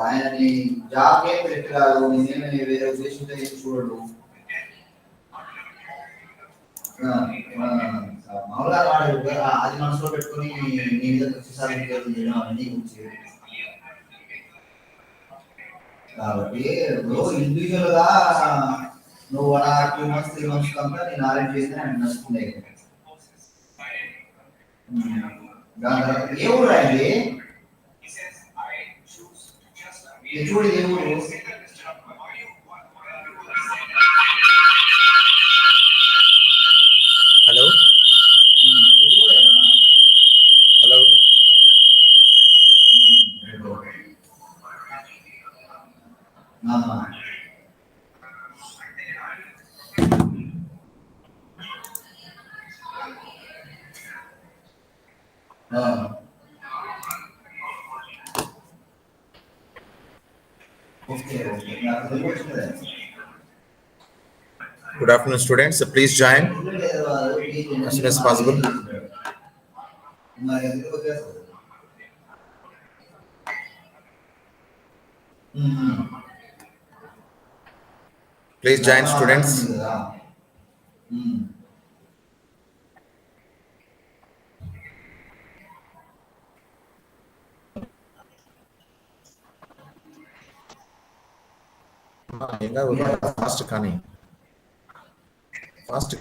ఆయనని జాబ్ ఏం పెట్టరాదు, నేనేమి వేరే ఉద్దేశంతో ఏం చూడడు. మామూలుగా వాడు అది మనసులో పెట్టుకుని నీ మీద ప్రతిసారి చేయడం అవన్నీ చేయడం. కాబట్టి నువ్వు ఇండివిజువల్ గా నువ్వు 1 or 2 months 3 months కంటే నేను ఆరెంజ్ చేస్తే నాకు నచ్చుతుంది. దాని తర్వాత ఏ ఊరు అండి? చూడు ఏ ఊరు? Hello hello Good afternoon, students. Please join as soon as possible. Please join, students. Fast kani. Fast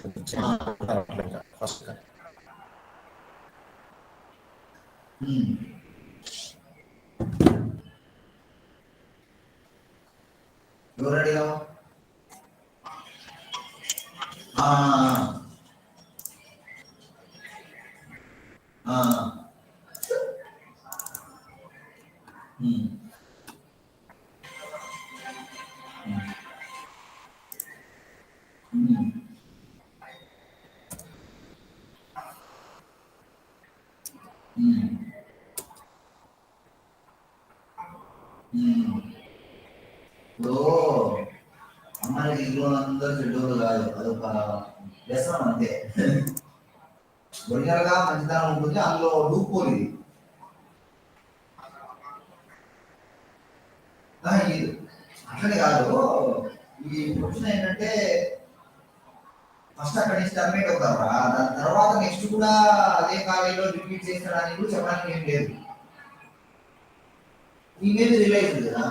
kani. You ready now? ఇప్పుడు అమ్మాయికి ఇంట్లో అందరూ చెడ్డోళ్ళు కాదు, అదొక వ్యసనం అంతే. ఒరిజినల్ గా మంచితనం ఉంటుంది, అందులో డూపోలు ఇది. అట్లనే కాదు, ఈ ప్రొఫెషన్ ఏంటంటే ఫస్ట్ అక్కడి నుంచి టర్మినేట్ అవుతారా, దాని తర్వాత నెక్స్ట్ కూడా అదే కాలేజీలో రిపీట్ చేస్తాడని కూడా చెప్పడానికి ఏం లేదు. ఈ మీద రిలైజ్ కదా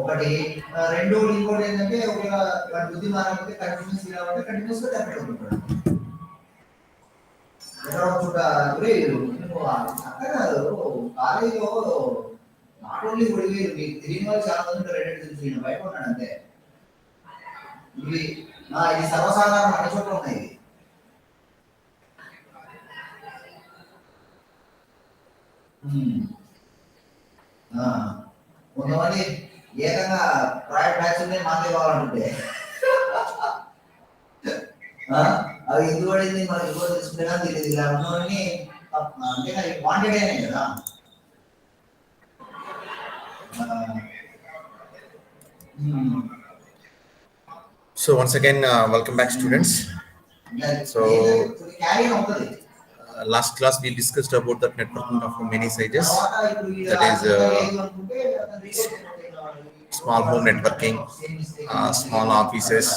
ఒకటి. రెండో ఇంకోటి ఏంటంటే ఒకవేళ వాటి బుద్ధి మారకపోతే కంటిన్యూస్ కావాలంటే కంటిన్యూస్ గా టర్మినేట్ అవుతుంటాడు. ఎక్కడ చోట అక్కడ కాదు, కాలేజీలో నాట్ ఓన్లీ ఒడివేరు, మీకు తెలియని వాళ్ళు చాలా మంది ఉంటారు. రెండింటి తెలుసు, నేను బయట ఉన్నాడు అంతే. ఇది సర్వసాధారణం, అన్ని చోట్ల ఉన్నాయి. కొంతమంది ఏకంగా ప్రైవేట్ బ్యాచ్ మాకే కావాలంటుంటే అది ఎందుకు పడింది మనకి ఎక్కువ తెలుసుకుంటే కానీ తెలియదు. ఇలా ఉన్నవన్నీ అంటే వాంటెడ్ అయినాయి కదా. So once again, welcome back, students. So last class we discussed about the networking of many sizes. That is small home networking, small offices.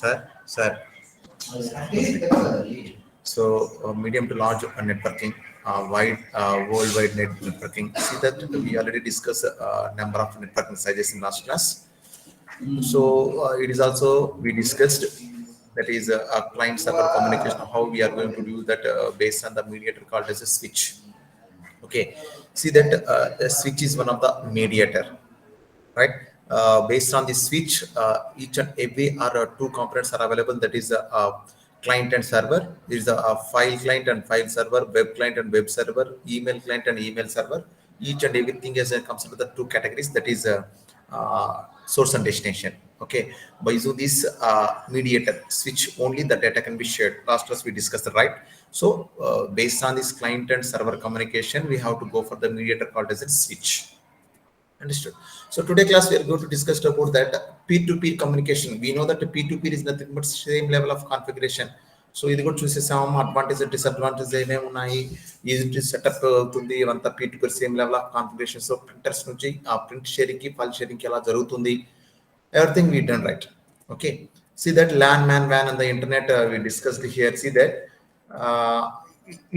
Sir. So medium to large networking, wide worldwide networking. See that we already discussed number of networking sizes in last class. So it is also we discussed, that is a client server communication, how we are going to do that based on the mediator called as a switch. Okay, see that the switch is one of the mediator, right? Based on the switch, each and every are two components are available. That is a client and server. There is a file client and file server, web client and web server, email client and email server. Each and everything comes into the two categories. That is source and destination. Okay, by using this mediator switch only, the data can be shared. Last class we discussed, right? So based on this client and server communication, we have to go for the mediator called as a switch. Understood? So today class we are going to discuss about that peer-to-peer communication. We know that the peer-to-peer is nothing but same level of configuration. So ఇది కూడా చూసేసాము. Advantage disadvantage ఏమేమి ఉన్నాయి, easy setup అవుతుంది, ఇవంతా peer same level of configuration. So printers నుంచి ఆ print sharing కి file sharing కి ఎలా జరుగుతుంది, everything we done right. Okay, see that LAN, man, WAN and the internet we discussed here. See that uh,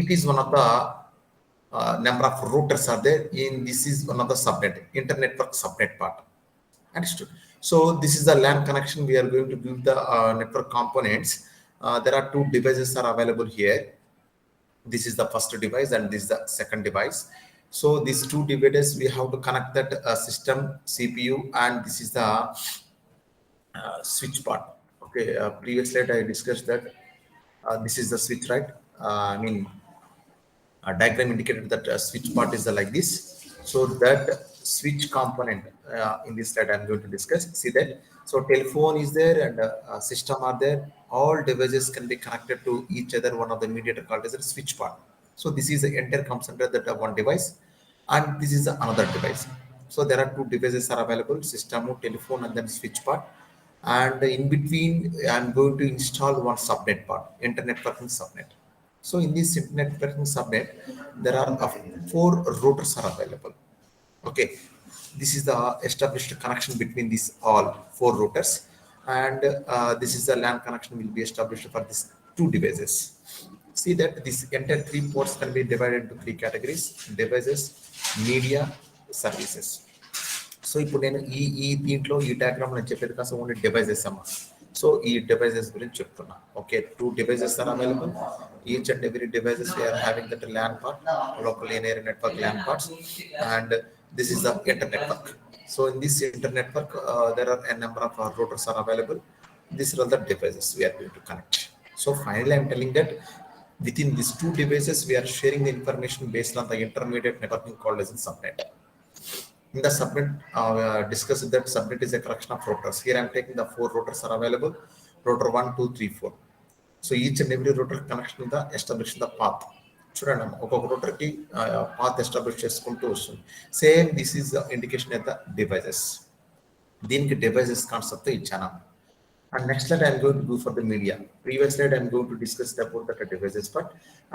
it is one of the number of routers are there in, this is one of the subnet, internet network subnet part. Understood? So this is the LAN connection. We are going to give the network components. There are two devices are available here. This is the first device and this is the second device. So these two devices we have to connect that system CPU, and this is the switch part. Okay, previous slide I discussed that this is the switch, right? I mean, diagram indicated that switch part is like this. So that switch component in this slide I'm going to discuss. See that, so telephone is there and system are there. All devices can be connected to each other. One of the mediator called as a switch part. So this is the entire comes under that one device, and this is another device. So there are two devices are available: system, telephone, and then switch part. And in between I'm going to install one subnet part, internet networking subnet. So in this internet networking subnet there are 4 routers are available. Okay, this is the established connection between these all 4 routers, and this is the LAN connection will be established for these 2 devices. See that this entire 3 ports can be divided into 3 categories: devices, media, services. So ఇప్పుడు నేను ఈ దీంట్లో ఈ diagram నేను చెప్పేది కాస్త only devices అమ్మా. So ఈ డివైజెస్ గురించి చెప్తున్నా. Okay, 2 devices are available. Each and every devices we are having that LAN part, local linear network LAN parts, and this is the internet network. So in this internet network there are a number of routers are available. These are all the devices we are going to connect. So finally I'm telling that within these 2 devices we are sharing the information based on the intermediate networking called as a subnet. In the subnet, discussed that subnet is a collection of routers. Here I am taking the 4 routers are available: router 1, 2, 3, 4. So each and every router connection with the establishing the path. చూడండి, ఒక్కొక్క router కి path establish చేసుకుంటూ వస్తుంది. Same this is the indication of the devices. దీనికి devices concept ఇచ్చాను. And next slide I am going to go for the media. Previous slide I am going to discuss about the devices part,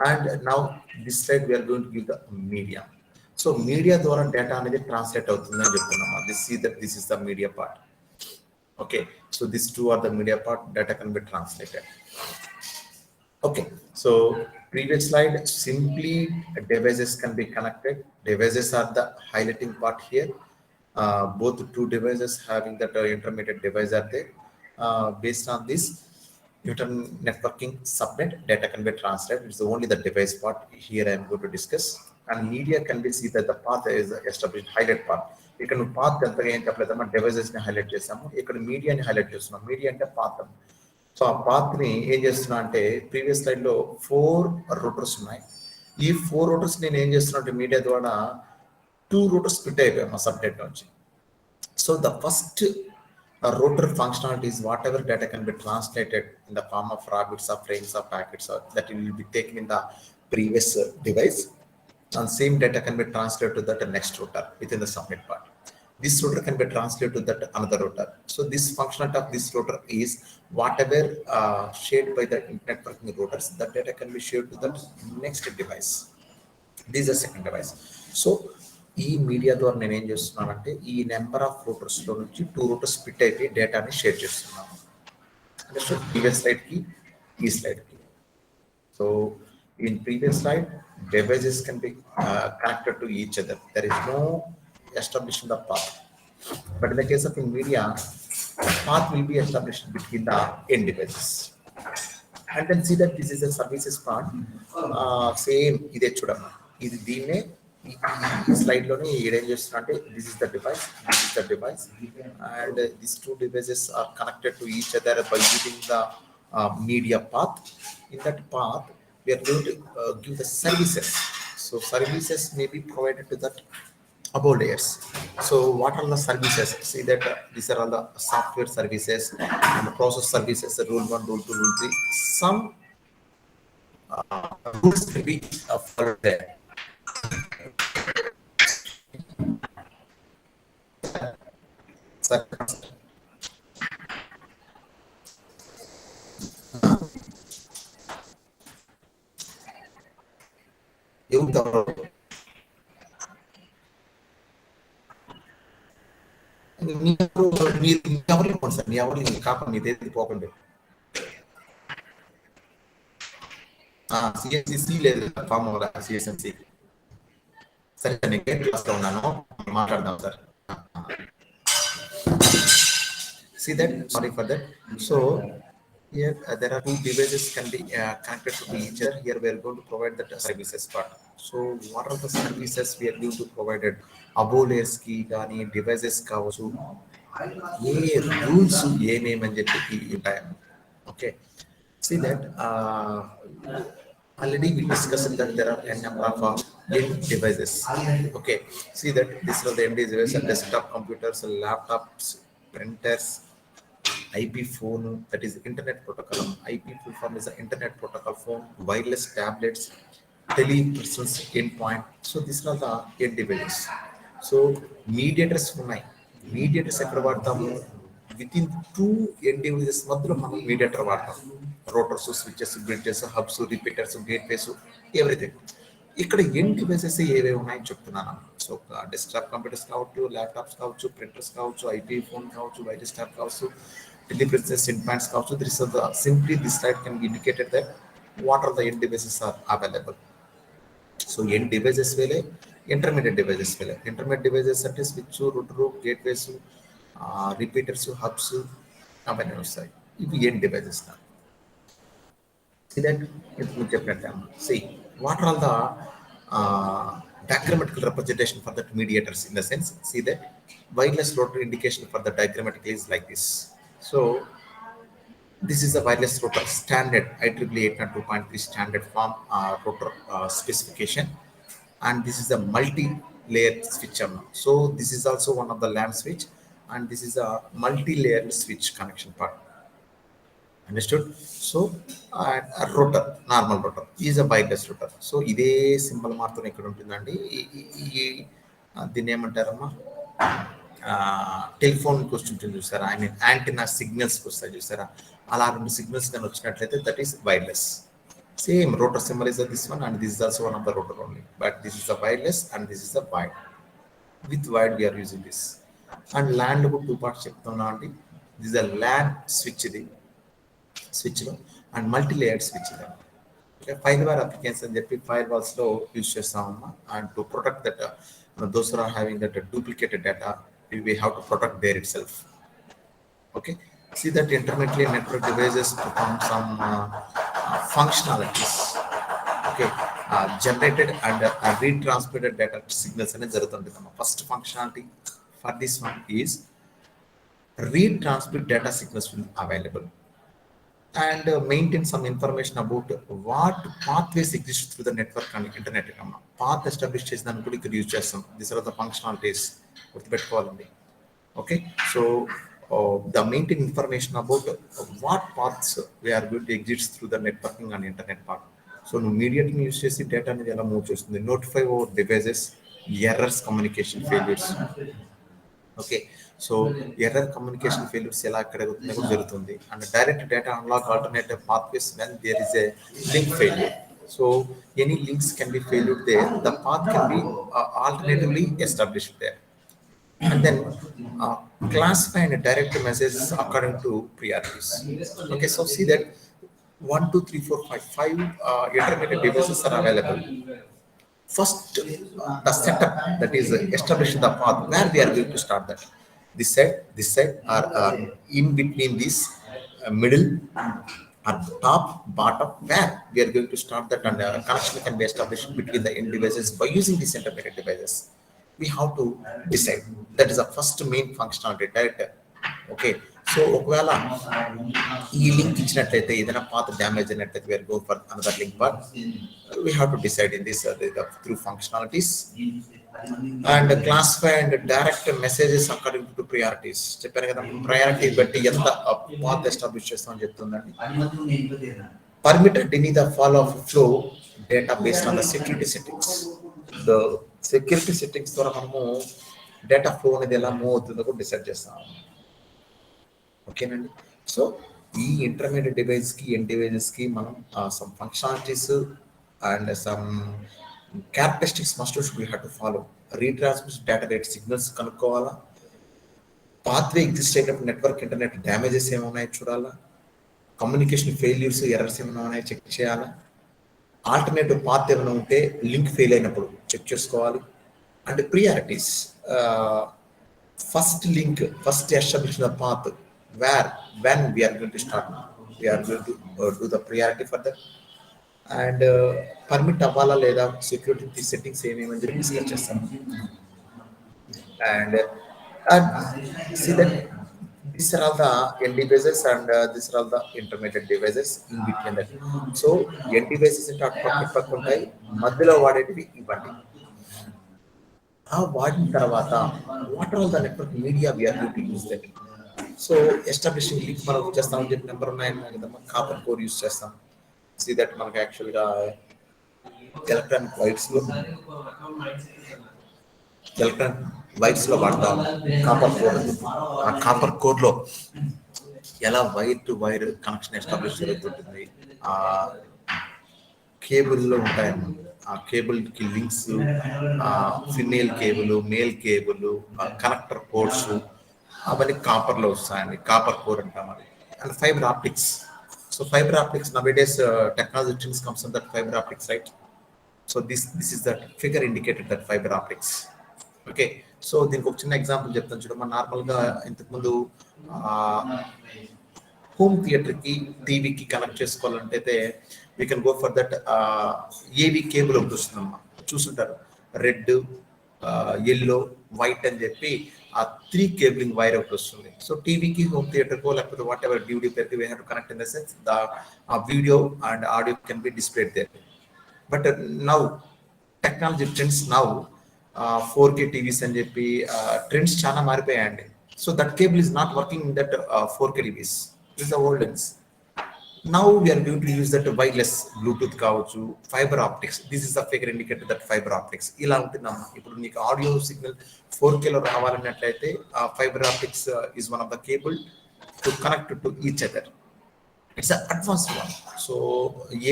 and now this slide we are going to give the media. So media ద్వారా data అనేది translate అవుతుందని చెప్తున్నాము. This is the media part. Okay, so this 2 are the media part, data can be translated. Okay, so previous slide simply devices can be connected. Devices are the highlighting part here. Both 2 devices having that intermediate device are there. Based on this internet networking subnet, data can be translated. It's only the device part here I am going to discuss. And media can be see that the path is established, highlight part. ఇక్కడ నువ్వు path ఎంతగా ఏం చెప్పలేదమ్మా, devices ని highlight చేసాము. ఇక్కడ మీడియాని highlight చేస్తున్నాం. Media అంటే పాత్. సో ఆ పాత్ ని ఏం చేస్తున్నా అంటే ప్రీవియస్ స్లైడ్ లో 4 రూటర్స్ ఉన్నాయి. ఈ 4 రూటర్స్ నేను ఏం చేస్తున్నా అంటే మీడియా ద్వారా 2 రూటర్స్ స్ప్లిట్ అయిపోయాయి మా సబ్నెట్ నుంచి. So the first router functionality is whatever data can be translated in the form of raw bits or frames or packets, or that will be taken in the previous device, and same data can be translated to that next router within the subnet part. This router can be translated to that another router. So this functionality of this router is whatever shared by the internet networking routers, that data can be shared to the next device. This is the second device. So ఈ media ద్వారా నేను ఏం చేస్తున్నానంటే ఈ number of Reuters లో నుంచి 2 Reuters split అయిపోయి డేటాని షేర్ చేస్తున్నాను. అంటే ప్రీవియస్ స్లైడ్ కి ఈ స్లైడ్ కి. So in previous slide devices can be connected to each other. There is no establishing the path. But in the case of in media, path will be established between the end devices. And then see that this is a services part. Same ఇదే చూడమ్మా, ఇది దీన్నే ఈ slide లోనే ఏం చేస్తున్నా అంటే this is the device, this is the device, and this 2 devices are connected to each other by using the media path. In that path we are going to give the services. So services may be provided to that above layers. So what are the services? See that these are all the software services and the process services, rule 1, rule 2, rule 3. Some rules will be followed there. ఎవరు ఇవ్వండి sir, మీ ఎవరు కాకుండా మీదేది పోకండి. CSC లేదు form సిఎస్ఎన్సి. సరే sir, నేను క్లాస్లో ఉన్నాను, మాట్లాడదాం sir. See that, sorry for that. So here there are two devices can be connected to each other. Here we are going to provide the services part. So what are the services we are going to provide? Above layers ki gaani devices కావచ్చు, ఏ rules ఏమేమని చెప్పి ఉంటాయి. Okay, see that already we discussed that there are n number of end devices. Okay, see that these are the end devices: desktop computers, laptops, printers, IP phone, that is internet protocol. IP full form is the internet protocol phone, wireless tablets, telepresence endpoint. So these are the end devices. So mediators ఉన్నాయి. Mediators ఎక్కడ వాడతాము? Within two end devices మధ్యలో మనం mediator వాడతాం. Routers, switches, bridges, hubs, repeaters, gateways, everything. ఇక్కడ end devices ఏవేవి ఉన్నాయని చెప్తున్నాను. సో డెస్క్టాప్ కంప్యూటర్స్ కావచ్చు, ల్యాప్టాప్స్ కావచ్చు, ప్రింటర్స్ కావచ్చు, ఐపీ ఫోన్ కావచ్చు, వైరస్ ట్యాబ్ కావచ్చు, telepresence endpoints కావచ్చు. This is the simply this slide can be indicated that what are the end devices are available. So end devices వేలే, intermediate devices వేలే. Intermediate devices అంటే switch, router, gateways, repeaters, hubs అవన్నీ వస్తాయి. ఇవి end devices. See that ఇప్పుడు చెప్పినట్టు see what are all the diagrammatical representation for that mediators in the sense. See that wireless router indication for the diagrammatically is like this. So this is a wireless router standard IEEE 802.3 standard form router specification, and this is a multi-layer switch. So this is also one of the LAN switch, and this is a multi-layered switch connection part. Understood? So a router, normal router is a wireless router. So ఇదే symbol మాత్రం ఇక్కడ ఉంటుందండి. దీన్ని ఏమంటారమ్మా, టెలిఫోన్కి వస్తుంటుంది చూసారా, I mean antenna సిగ్నల్స్కి వస్తాయి చూసారా, అలా రెండు సిగ్నల్స్ కానీ వచ్చినట్లయితే that is wireless. Same router symbol is this one, and this is also one of the router only, but this is a wireless and this is a wired. With wired we are using this. And LAN లో two parts చెప్తున్నా అండి. This is a LAN switch, ఇది switch లో, and multi layered switch. Fire wire applications అని చెప్పి firewalls లో use చేస్తామమ్మా. And to protect that those are having that duplicated data, we have to protect there itself. Okay, see that intermittently network devices perform some functionalities. Okay, generated and retransmitted data signals అనేది జరుగుతుంది. First functionality for this one is retransmit data signals will available and maintain some information about what pathways exist through the network and internet. Path establish చేసేదాన్ని కూడా ఇక్కడ use చేస్తాం. These are the functionalities గుర్తుపెట్టుకోవాలండి. Okay, so the maintain information about what paths we are going to exist through the networking and internet part. So నువ్వు mediating use చేసి data అనేది ఎలా move చేస్తుంది. Notify over devices, errors, communication failures. Okay, so error, communication failures ఎలా ఎక్కడ కూడా జరుగుతుంది. And direct data unlock alternative pathways when there is a link failure. So any links can be failed there, the path can be alternatively established there. And then classify and direct messages according to priorities. Okay, so see that 1 2 3 4 5 intermediate devices are available. First the setup, that is establishing the path where we are going to start that. This side are in between this middle or top, bottom, where we are going to start that, and connection can be established between the end devices by using these intermediate devices. We have to decide. That is the first main functionality, right? Okay, so ఒకవేళ ఈ link ఇచ్చినట్లయితే ఏదైనా పాత damage అయినట్లయితే we are going for another link, but we have to decide in this through functionalities. And classify and direct messages according to priorities. చెప్పాను కదా, priority బట్టి ఎంత పాత్ ఎస్టాబ్లిష్ చేస్తామని చెప్తుందండి. Permitted any the fall of flow data based on the security settings. The security settings ద్వారా మనము data flow అనేది ఎలా మూవ్ అవుతుందో కూడా డిసైడ్ చేస్తాం. ఓకేనండి, సో ఈ ఇంటర్మీడియట్ డివైస్కి, ఎండ్ డివైజెస్కి మనం some functionalities and some characteristics must we have to follow. Retransmission data rate signals కనుక్కోవాలా, పాత్వే ఎగ్జిస్ట్ అయినప్పుడు నెట్వర్క్ ఇంటర్నెట్ డ్యామేజెస్ ఏమైనా చూడాలా, కమ్యూనికేషన్ ఫెయిల్యూర్స్ ఎర్రర్స్ ఏమైనా ఉన్నాయో చెక్ చేయాలా, ఆల్టర్నేటివ్ పాత్ ఏమైనా ఉంటే లింక్ ఫెయిల్ అయినప్పుడు చెక్ చేసుకోవాలి. And priorities, first link, first establish the path, where, when we're going to start, we're going to do the priority for that. And permit అవ్వాలా లేదా, security settings ఏమేమని చెప్పి discuss చేస్తాం. And see that these are all the end devices and these are all the intermediate devices in between that. So end devices అంటే అటు పక్క ఉంటాయి, మధ్యలో వాడేటివి ఇవ్వండి. ఆ వాడిన తర్వాత what are all the network media we're going to use that. So establishing link మనం చేస్తామని చెప్పి నెంబర్ ఉన్నాయని కదా, కాపర్ కోర్ యూజ్ చేస్తాం. సీ దట్ మనకు యాక్చువల్గా ఎలక్ట్రానిక్ వైర్స్ లో వాడతాం కాపర్ కోర్. ఆ కాపర్ కోర్ లో ఎలా wire to wire connection establish జరుగుతుంటుంది, ఆ కేబుల్ లో ఉంటాయి, ఆ కేబుల్ కి links, female cable, male cable, connector cores, అవన్నీ కాపర్ లో వస్తాయండి, కాపర్ కోర్ అంటాం అది. And fibre optics. So fibre optics nowadays technology comes from that fiber optics, right? So this is the figure indicated that fiber optics. Okay, so దీనికి ఒక చిన్న example చెప్తాను చూడమ్మా. నార్మల్గా ఇంతకుముందు హోమ్ థియేటర్కి టీవీకి కనెక్ట్ చేసుకోవాలంటే we can go for that ఏవి కేబుల్ ఒకటి వస్తుందమ్మా, చూస్తుంటారు, రెడ్, ఎల్లో, వైట్ అని చెప్పి ఆ 3 కేబులింగ్ వైర్ ఒకటి వస్తుంది. సో టీవీకి, హోమ్ థియేటర్కో లేకపోతే వాట్ ఎవర్ డివిడీ పేరుకి we have to connect in the sense ఆ video and audio can be displayed there. But now technology trends, now 4K TVs అని చెప్పి ట్రెండ్స్ చాలా మారిపోయాయండి. So that cable is not working in that 4K TVs, is the old ones. Now we're going to use that wireless Bluetooth కావచ్చు, fibre optics. This is the figure indicator that fibre optics. ఇలా ఉంటుందమ్మా. ఇప్పుడు నీకు audio signal 4K లో రావాలన్నట్లయితే fibre optics is one of the cable to connect to each other. It's advanced one. So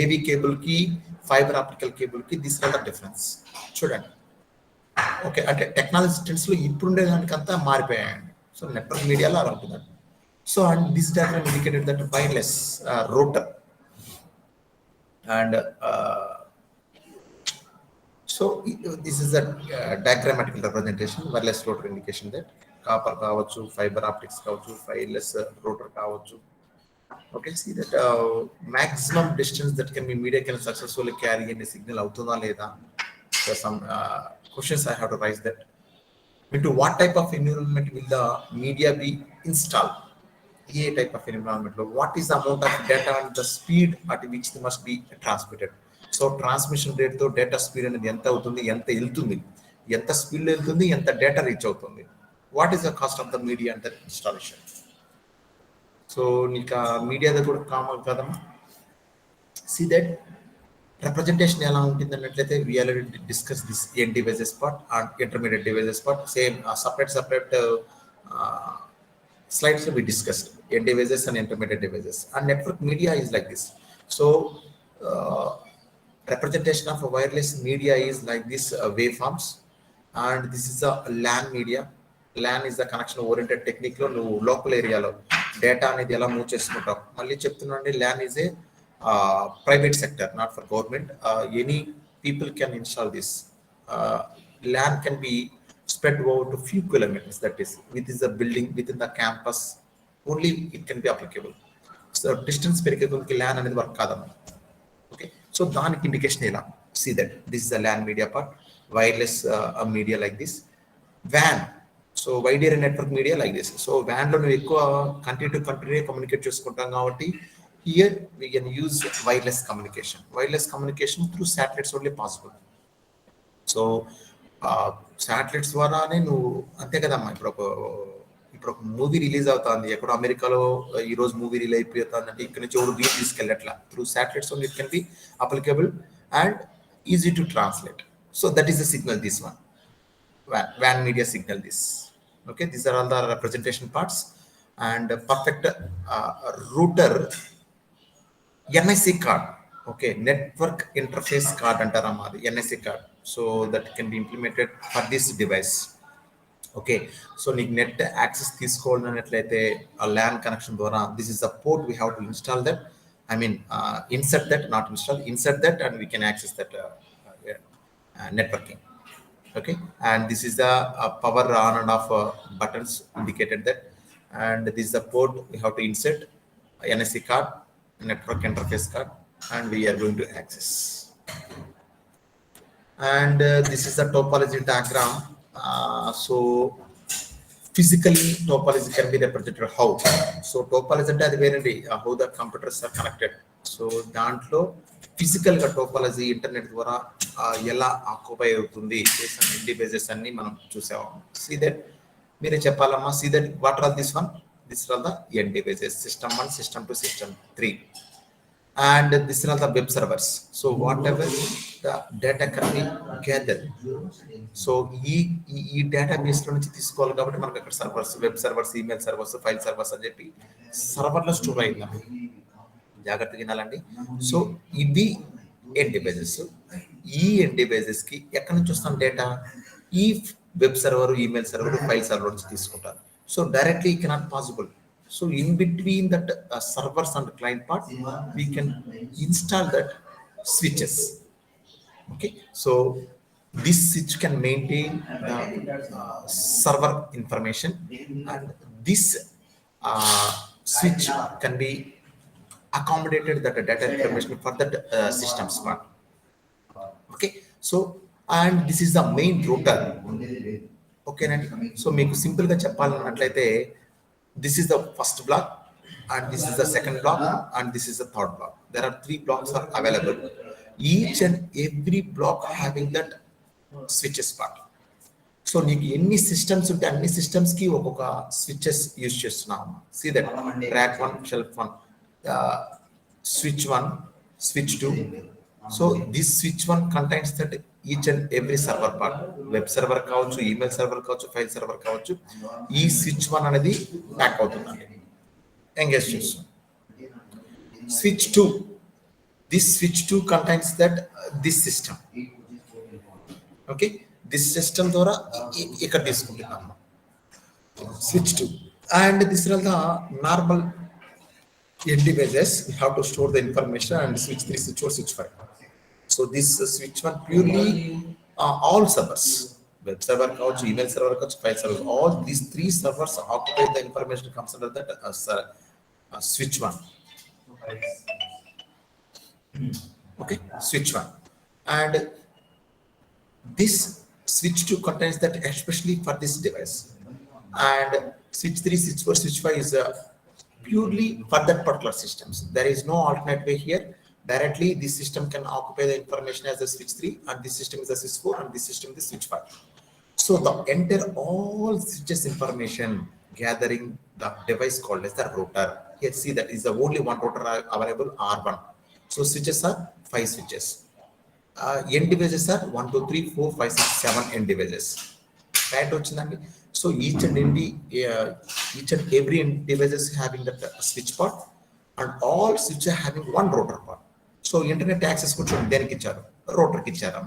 AV cable కి, fibre optical cable కి, this are the difference. చూడండి, okay, అంటే టెక్నాలజీ ట్రెండ్స్ లో ఇప్పుడుండే దానికంతా మారిపోయాయండి. సో నెట్వర్క్ మీడియాలో అలా ఉంటుందండి. So and this diagram indicated that wireless router and so this is the diagrammatical representation, wireless router indication that copper కావచ్చు, ఫైబర్ ఆప్టిక్స్ కావచ్చు, వైర్లెస్ రూటర్ కావచ్చు. Okay, see that maximum distance that can be media can successfully carry any signal అవుతుందా లేదా. So some questions I have to raise that. Into what type of environment will the media be installed? A type of environment. What is the amount of data and the speed at which they must be transmitted? So transmission rate తో data speed అనేది ఎంత అవుతుంది, ఎంత వెళ్తుంది, ఎంత speed లో వెళ్తుంది, ఎంత డేటా రీచ్ అవుతుంది. What is the cost of the media and the installation? So నీకు ఆ మీడియాది కూడా కామన్ కదమ్మా. సీ దట్ రిప్రజెంటేషన్ ఎలా ఉంటుంది అన్నట్లయితే we already discuss this end devices part and intermediate devices part. Same separate slides will be discussed, end devices and intermediate devices. And network media is like this. So representation of a wireless media is like this, waveforms, and this is a LAN media. LAN is the connection oriented technique లో నువ్వు local ఏరియాలో data అనేది ఎలా move చేసుకుంటావు. మళ్ళీ చెప్తున్నాండి, LAN is a private sector, not for government. Any people can install this. LAN can be spread over to few kilometers, that is within the building, within the campus only it can be applicable. So distance పెరిగేకొందుకు LAN అనేది work కాదమ్మా. Okay, so దానికి indication ఇలా. See that this is the LAN media part, wireless media like this. WAN, so wide area network media like this. So WAN లో నువ్వు ఎక్కువ country to country communicate చేసుకుంటాం కాబట్టి here we can use wireless communication. Wireless communication through satellites only possible. So satellites ద్వారానే నువ్వు, అంతే కదమ్మా. ఇప్పుడు ఒక మూవీ రిలీజ్ అవుతుంది ఎక్కడో అమెరికాలో, ఈ రోజు మూవీ రిలీజ్ అయిపోతుంది అంటే ఇక్కడ నుంచి ఎవరు బీట్ తీసుకెళ్ళట్లా. Through satellites only it can be applicable and easy to translate. So that is the signal, this one WAN media signal this. Okay, these are all the representation parts. And perfect router NIC card. Okay, network interface card అంటారమ్మా అది NSC card. So that can be implemented for this device. Okay, so నీకు net access తీసుకోవాలన్నట్లయితే ఆ LAN connection ద్వారా this is the port we have to install that, I mean insert that, not install, insert that and we can access that networking. Okay, and this is the power on and off buttons indicated that, and this is the port we have to insert NSC card, network interface card, and we are going to access. And this is the topology diagram. So physically topology can be represented how. So topology ante adi verandi how the computers are connected. So dantlo physical ga topology internet ద్వారా ఎలా occupy అవుతుంది అన్ని bases అన్ని మనం చూసాము. See that మీరే చెప్పాలమ్మా. See that what are this one, this are the NT bases, system 1, system 2, system 3, and this are the web servers. So whatever the data can be gathered, so ఈ database లో నుంచి తీసుకోవాలి కాబట్టి మనకు అక్కడ servers, web servers, email servers, file servers అని చెప్పి సర్వర్లో store అయిందండి. జాగ్రత్తగా వినాలండి. సో ఇది ఎన్టీ బేసెస్. ఈ ఎన్టీ బేసెస్ కి ఎక్కడి నుంచి వస్తాం డేటా? ఈ web server, email server, file server నుంచి తీసుకుంటారు. So directly cannot possible. So in between that servers and client part, we can install that switches. Okay, so this switch can maintain the server information, and this switch can be accommodated that data information for that systems part. Okay, so and this is the main router. Okay, so meeku simple ga cheppalannatlaithe this is the first block, and this is the second block, and this is the third block. There are 3 blocks are available. Each and every block having that switches part. So నీకు ఎన్ని systems ఉంటే అన్ని systems కి ఒక్కొక్క switches use చేస్తున్నాం. See that rack 1, shelf 1, switch 1, switch 2. So this switch 1 contains that each and every server part. Web server కావచ్చు, email server కావచ్చు, file server కావచ్చు. ఈ స్విచ్ 1 అనేది ప్యాక్ అవుతుందండి, ఎంగేజ్ చేస్తుంది. Switch 2, this switch 2 contains that this system. Okay, this system ద్వారా ఇక్కడ తీసుకుంటున్నాం switch 2. And this are the normal NT bases. We have to store the information, and switch 3, switch 4, switch 5. So this switch 1 purely all servers, web server couch, email server couch, file server, all these 3 servers occupy the information comes under that switch 1. Okay, switch 1, and this switch 2 contains that especially for this device, and switch 3, switch 4, switch 5 is purely for that particular systems. There is no alternate way here. Directly this system can occupy the information as the switch 3, and this system is the switch 4, and this system is the switch 5. So the entire all switches information gathering the device called as the router. Here see that is the only one router available, R1. So switches are 5 switches. End devices are 1, 2, 3, 4, 5, 6, 7 end devices. Right వచ్చిందండి. So each and every end devices having that switch part, and all switches having one router part. So internet access కొంచెం దేనికి ఇచ్చారు? Router కి ఇచ్చారు.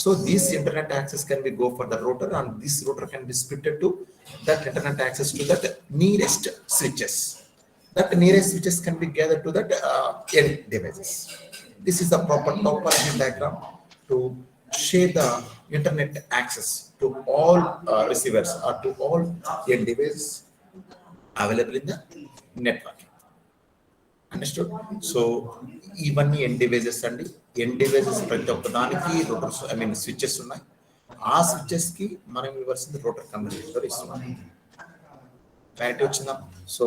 So this internet access can be go for the router, and this router can be splitted to that internet access to that nearest switches. That nearest switches can be gathered to that end devices. This is the proper topology diagram to share the internet access to all receivers or to all end devices available in the network. Understood? So ఇవన్నీ end devices అండి. end devices ప్రతి ఒక్క దానికి routers, I mean switches ఉన్నాయి. ఆ switches కి మనం ఇవ్వాల్సింది router కమ్యూనికేటర్ ఇస్తున్నాం. క్లారిటీ వచ్చిందా? సో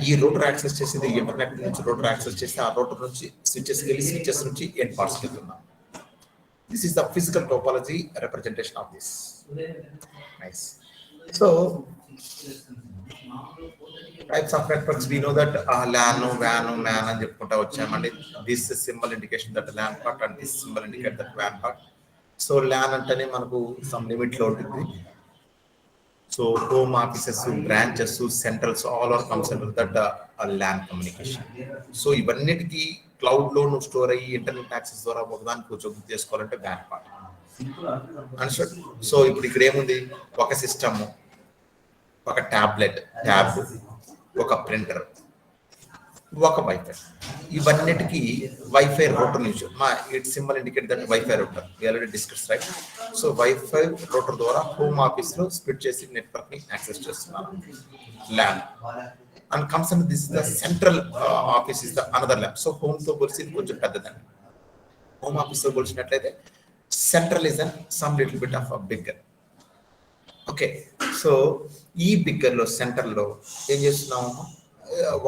ఈ రూటర్ యాక్సెస్ చేసేది ఇంటర్నెట్ నుంచి రూటర్ యాక్సెస్ చేసి ఆ రూటర్ నుంచి స్విచెస్కి వెళ్ళి స్విచెస్ నుంచి ఎండ్ పార్ట్స్కి వెళ్తున్నాం. This is the physical topology representation of this. Nice. So types of networks, we know that LAN, WAN, MAN అని చెప్పుకుంటా వచ్చామండి. This symbol indication that LAN part, and this symbol indicate that WAN part. So LAN అంటేనే మనకు some limit లో ఉంటుంది. So home offices, branches, centrals, all are comes under that LAN communication. So ఇవన్నిటికి cloud లో నువ్వు store అయ్యి internet access ద్వారా ఒకదానికి కూర్చొని చేసుకోవాలంటే వ్యాన్ పార్ట్. అండర్స్టాండ్? సో ఇప్పుడు ఇక్కడ ఏముంది, ఒక సిస్టమ్, ఒక ట్యాబ్, ఒక ప్రింటర్, ఒక వైఫై. ఇవన్నిటికీ wifi router use. It symbol indicate that wifi router we already discuss, right? So wifi router ద్వారా హోమ్ ఆఫీస్ లో స్ప్లిట్ చేసి నెట్వర్క్ ని యాక్సెస్ చేస్తున్నారు. LAN and comes and this is the central office is the another LAN. So home తో పోలిసి కొంచెం పెద్దదండి. Home office తో పోల్చినట్లయితే central is and some little bit of bigger. Okay, so ఈ బిగ్గర్ లో సెంటర్ లో ఏం చేస్తున్నాము,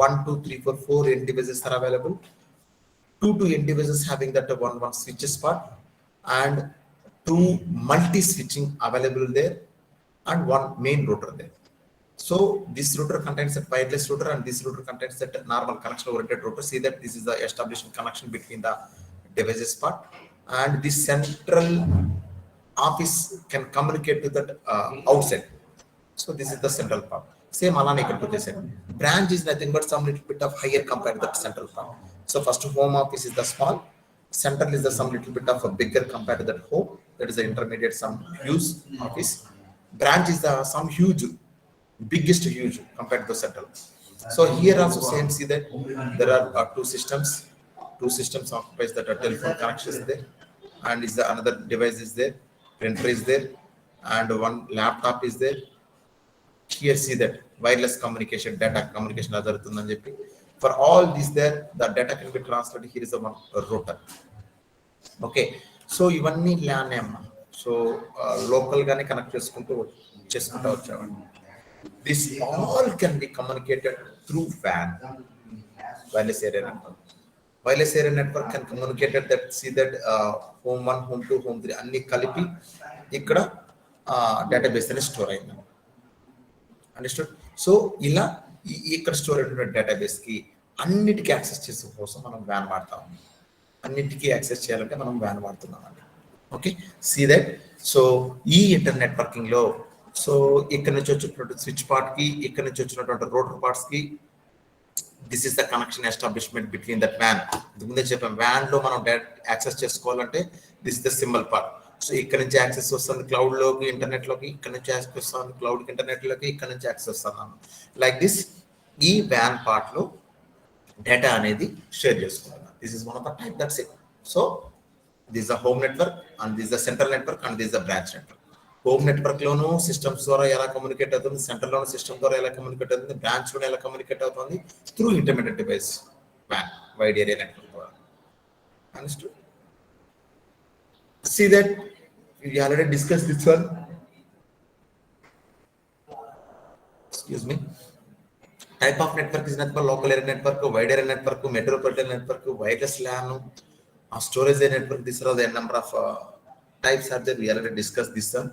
1 2 3 4 4 end devices are available. 2 end devices having that one switches part, and 2 multi switching available there, and 1 main router there. So this router contains a wireless router, and this router contains that normal connection oriented router. See that this is the established connection between the devices part, and this central office can communicate to that outside. So this is the central part. Same alane ikkada put chesaru. Branch is nothing but some little bit of higher compared to that central part. So first home office is the small, central is the some little bit of a bigger compared to that home, that is the intermediate some huge office. Branch is the some huge, biggest huge compared to the central. So here also same, see that there are two systems occupies that telephone connection is there, and is the another device is there, printer is there, and one laptop is there. Here see that wireless communication, data communication ajarutundani cheppi, for all these there the data can be translated. Here is a one router. Okay, so ivanni LAN amma. So local gaane connect cheskunta vachchavanడి. This all can be communicated through WAN, wireless area network. Wireless area network can communicate that, see that home 1 home 2 home 3 anni kalipi ikkada database ani store ayindi. Understood? So ఇలా ఇక్కడ store అయిన database కి అన్నిటికీ access చేసే కోసం మనం van వాడతాం. అన్నిటికీ యాక్సెస్ చేయాలంటే మనం వ్యాన్ వాడుతున్నాం అండి. Okay, see that. సో ఈ ఇంటర్ నెట్వర్కింగ్ లో సో ఇక్కడ నుంచి వచ్చినటువంటి స్విచ్ పార్ట్ కి, ఇక్కడ నుంచి వచ్చినటువంటి రోటర్ పార్ట్స్ కి, this is the connection establishment between that వ్యాన్. ముందే చెప్పాం, వ్యాన్ లో మనం డైరెక్ట్ యాక్సెస్ చేసుకోవాలంటే this is the symbol part. So ఇక్కడ నుంచి యాక్సెస్ వస్తుంది క్లౌడ్ లోకి, ఇంటర్నెట్ లోకి, ఇక్కడ నుంచి యాక్సెస్ వస్తుంది క్లౌడ్ కి, ఇంటర్నెట్ లోకి, ఇక్కడ నుంచి యాక్సెస్ వస్తున్నాను. లైక్ దిస్ ఈ వ్యాన్ పార్ట్ లో డేటా అనేది షేర్ చేసుకుంటున్నాను. This is one of the type, that's it. So this the home network, and this the central network, and this the branch network. Home network loan systems ద్వారా ఎలా communicate అవుతుంది, central లోను system ద్వారా ఎలా communicate అవుతుంది, branch లోనే ఎలా communicate అవుతుంది, through intermediate device van, wide area network ద్వారా. Understood? See that we already discussed this one. Excuse me. Type of network is nothing but local area network, wide area network, metropolitan network, wireless LAN, storage area network. These are the number of types are there. We already discussed this one.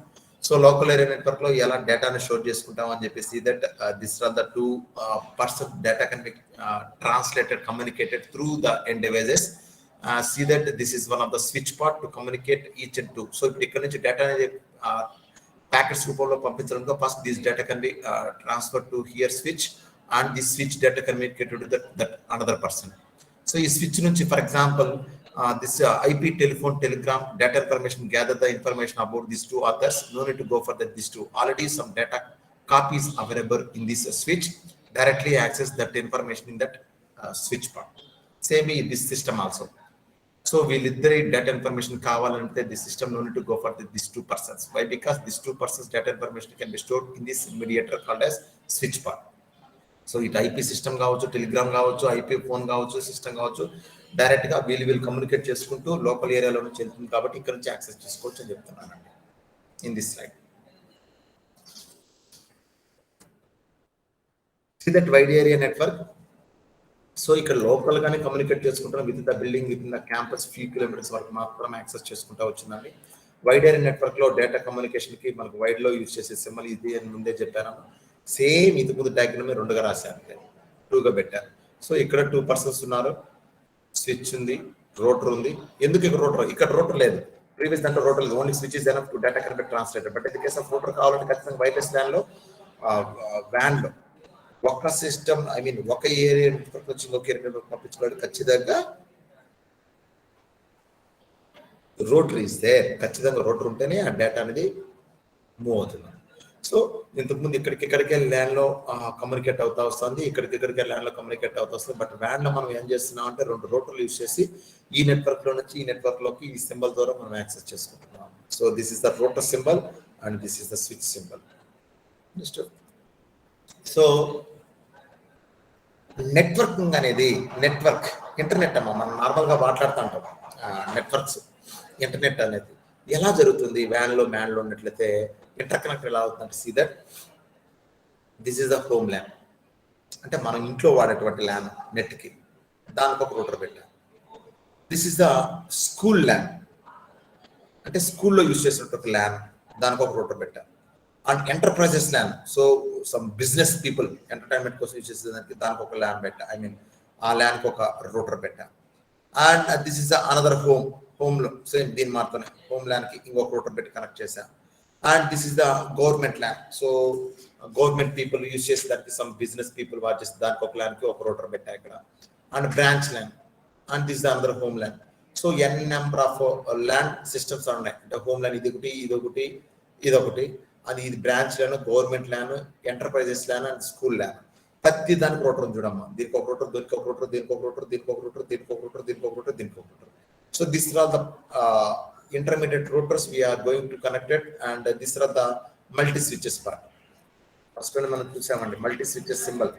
So local area network lo ela data ni store cheskuntam ani cheppesi, see that these are the two person data can be translated, communicated through the end devices. See that this is one of the switch part to communicate each and two. So ikkada nunchi data అనేది packets రూపంలో పంపించడంతో first this data can be transferred to here switch, and this switch data communicated to that another person. So ఈ switch నుంచి, for example, this IP telephone telegram data information, gather the information about these two authors. No need to go for that, these two already some data copies available in this switch. Directly access that information in that switch part. Same in this system also. So వీళ్ళిద్దరి data information కావాలంటే the system no need to go for this two persons. Why? Because this two persons data information can be stored in this mediator called as switch part. So ఇటు IP system కావచ్చు, telegram కావచ్చు, IP phone కావచ్చు, system కావచ్చు, direct గా వీళ్ళు communicate చేసుకుంటూ local ఏరియాలో నుంచి వెళ్తుంది కాబట్టి ఇక్కడ నుంచి యాక్సెస్ చేసుకోవచ్చు అని చెప్తున్నానండి in this slide. See that wide area network. So ఇక్కడ లోకల్ గానే కమ్యూనికేట్ చేసుకుంటాం with the building, with the campus few kilometres వరకు మాత్రం యాక్సెస్ చేసుకుంటా వచ్చిందండి. వైడ్ ఏరియా నెట్వర్క్ లో డేటా కమ్యూనికేషన్ కి మనకు వైడ్ లో యూజ్ చేసే సింబల్ ఇది అని ముందే చెప్పాను. సేమ్ ఇది ముందు డయాగ్రామ్ రెండుగా రాశాను, టూగా పెట్టాను. సో ఇక్కడ 2 పర్సన్స్ ఉన్నారు, స్విచ్ ఉంది, రోటర్ ఉంది. ఎందుకు ఇక్కడ రోటర్? ఇక్కడ రోటర్ లేదు, ప్రీవియస్ దాంట్లో రోటర్ లేదు, only switch is enough to data can be translated. But in case of rotor కావాలంటే ఖచ్చితంగా వైర్లెస్ ల్యాన్ లో వ్యాన్ లో ఒక సిస్టమ్, ఐ మీన్ ఒక ఏరియా నుంచి ఇంకొక ఏరియా పంపించబడి ఖచ్చితంగా రోటరీ ఇస్ దేర్, ఖచ్చితంగా రోటరీ ఉంటేనే ఆ డేటా అనేది మూవ్ అవుతుంది. సో ఇంతకుముందు ఇక్కడికి ల్యాన్ లో కమ్యూనికేట్ అవుతా వస్తుంది, ఇక్కడికి ల్యాన్ లో కమ్యూనికేట్ అవుతా వస్తుంది. బట్ వ్యాన్ లో మనం ఏం చేస్తున్నాం అంటే 2 రోటర్లు యూస్ చేసి ఈ నెట్వర్క్ లో నుంచి ఈ నెట్వర్క్ లోకి ఈ సింబల్ ద్వారా మనం యాక్సెస్ చేసుకుంటున్నాం. So this is the rotor symbol and this is the switch symbol. So networking అనేది నెట్వర్క్ ఇంటర్నెట్ అమ్మ మనం నార్మల్గా మాట్లాడుతుంటాం. నెట్వర్క్స్ ఇంటర్నెట్ అనేది ఎలా జరుగుతుంది వ్యాన్లో మ్యాన్లో ఉన్నట్లయితే ఇంటర్ కనెక్ట్ ఎలా అవుతుందంటే see that this is the home LAN, అంటే మనం ఇంట్లో వాడేటువంటి ల్యాన్ నెట్కి దానికి ఒక రూటర్ పెట్టాం. This is the school LAN, అంటే స్కూల్లో యూజ్ చేసినటువంటి ల్యాన్ దానికి ఒక రూటర్ పెట్టాం. And enterprises LAN, so some business people entertainment కోసం యూజ్ చేసేదానికి దానికి ఒక ల్యాన్ పెట్టా, ఐ మీన్ ఆ ల్యాన్కి ఒక రూటర్ పెట్టా. అండ్ దిస్ ఇస్ అనదర్ హోమ్లో సేమ్ దీని మాత్రమే హోమ్ ల్యాన్కి ఇంకొక రూటర్ పెట్టి కనెక్ట్ చేశా. And this is the government LAN, so government people use చేసే దానికి సమ్ బిజినెస్ పీపుల్ వాచ్ చేస్తే దానికి ఒక ల్యాన్కి ఒక రూటర్ పెట్టా ఇక్కడ. And branch LAN, and this the under home LAN. So n number of land systems ఉన్నాయి, అంటే హోమ్ ల్యాన్ ఇదొకటి ఇదొకటి, అది ఇది branch LAN, government LAN, enterprises LAN and school LAN. ప్రతి దానికి రూటర్ ఉంది చూడమ్మా, దీనికి ఒక రూటర్, దీనికి ఒక రూటర్, దీనికి ఒక రూటర్, దీనికి ఒక రూటర్, దీనికి ఒక రూటర్, దీనికి ఒక రూటర్, దీనికి ఒక router. So this are the intermediate routers we are going to connect it, and these are the multi switches part. First one మనం చూసామండి multi switches symbol.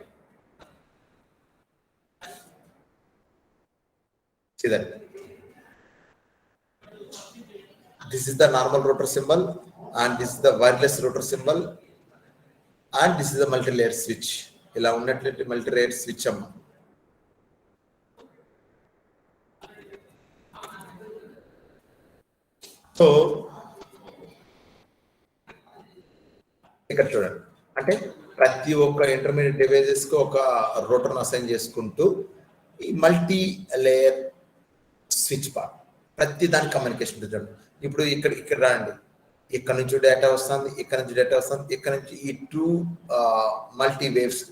See that this is the normal router symbol, and this is the wireless router symbol, and this is the multi layer switch. ఇలా ఉన్నట్లయితే multi layer switch అమ్మ. So ఇక్కడ చూడండి, అంటే ప్రతి ఒక్క ఇంటర్మీడియట్ డివైజెస్ కి ఒక రూటర్ అసైన్ చేసుకుంటూ ఈ మల్టీ లేయర్ స్విచ్ పార్ట్ ప్రతి దానికి కమ్యూనికేషన్ చూడండి. ఇప్పుడు ఇక్కడ రండి, ఇక్కడ నుంచి డేటా వస్తుంది, ఇక్కడ నుంచి డేటా వస్తుంది, ఇక్కడ నుంచి ఈ 2 మల్టీ వేవ్స్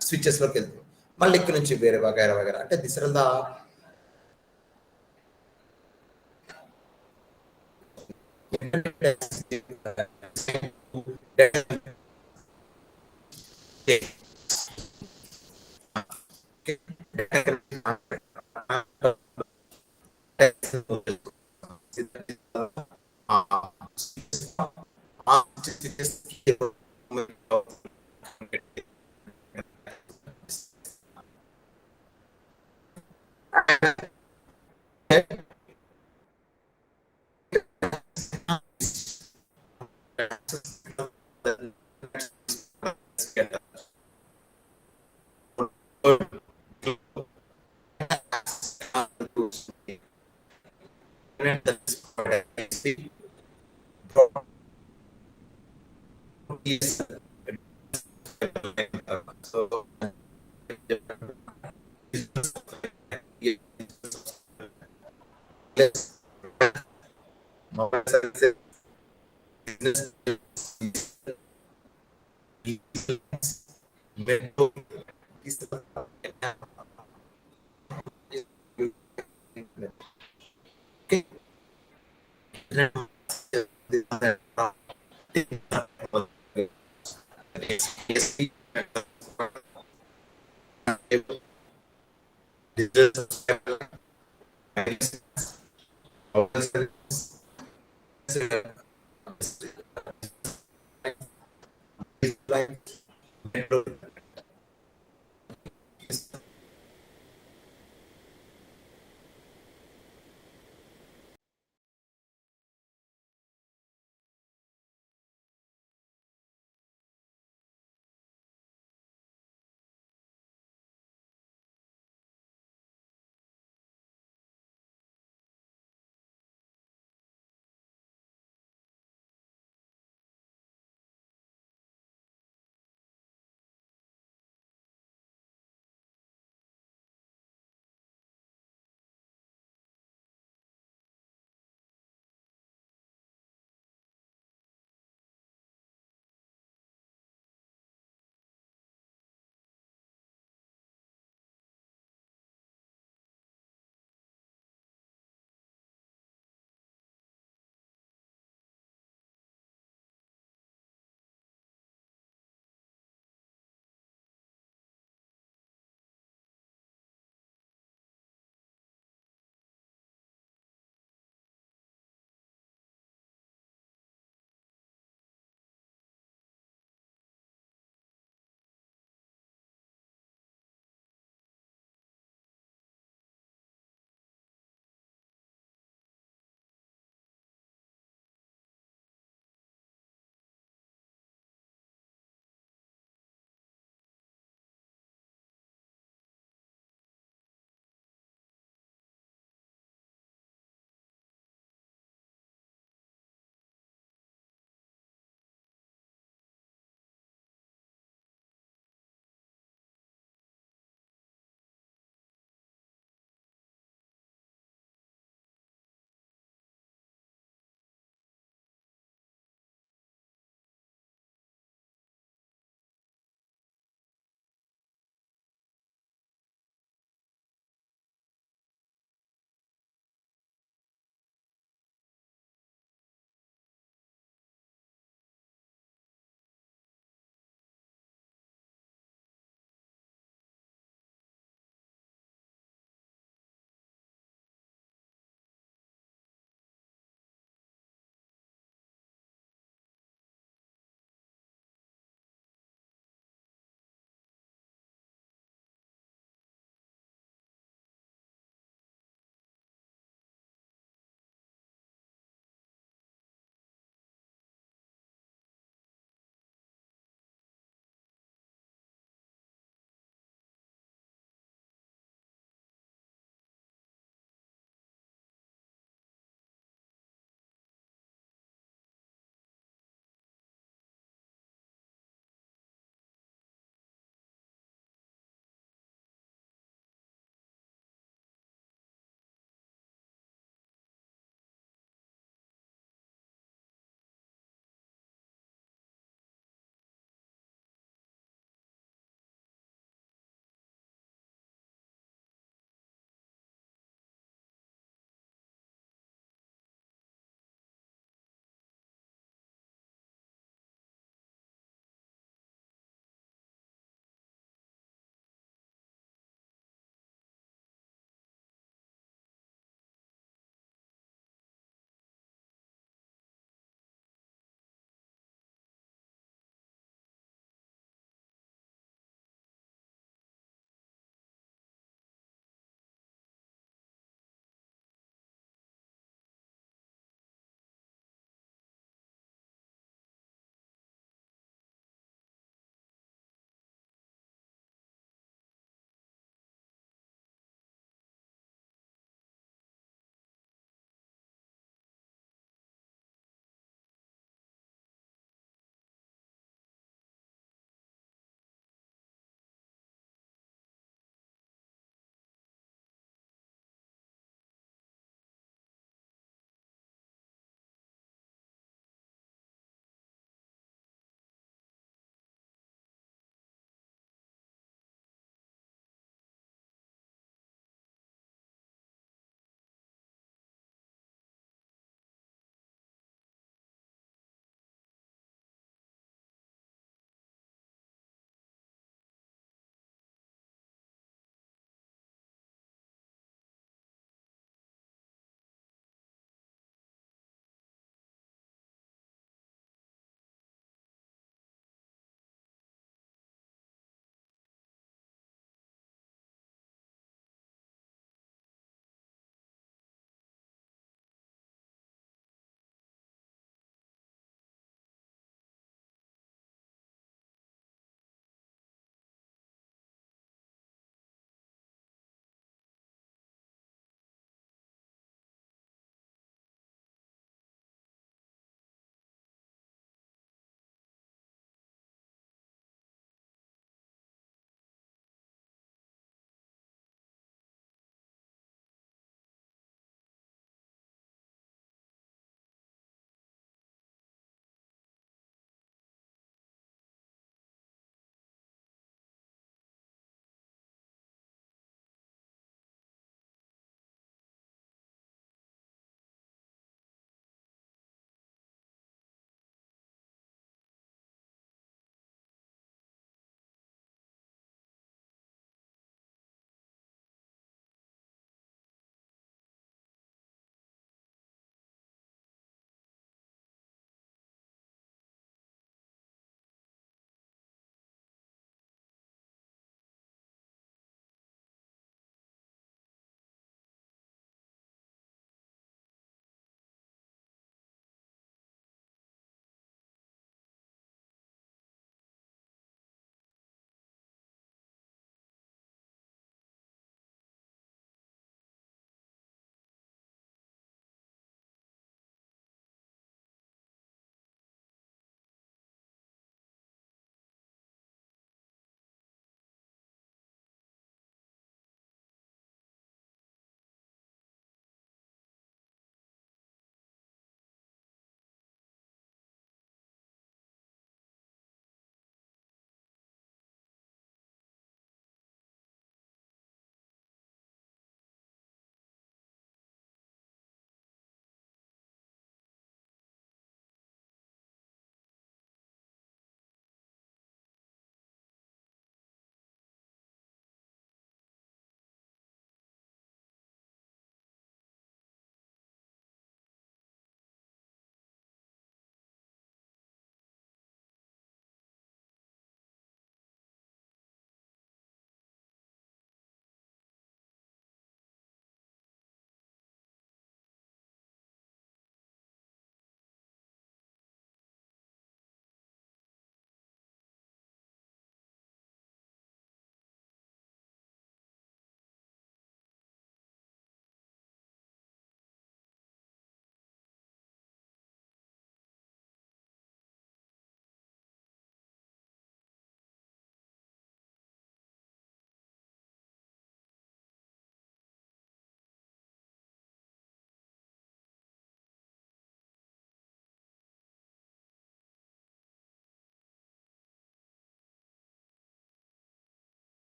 స్విచెస్ వరకు వెళ్తుంది, మళ్ళీ ఇక్కడ నుంచి వేరే వగైరా వగైరా, అంటే దిస్ ఆర్ ద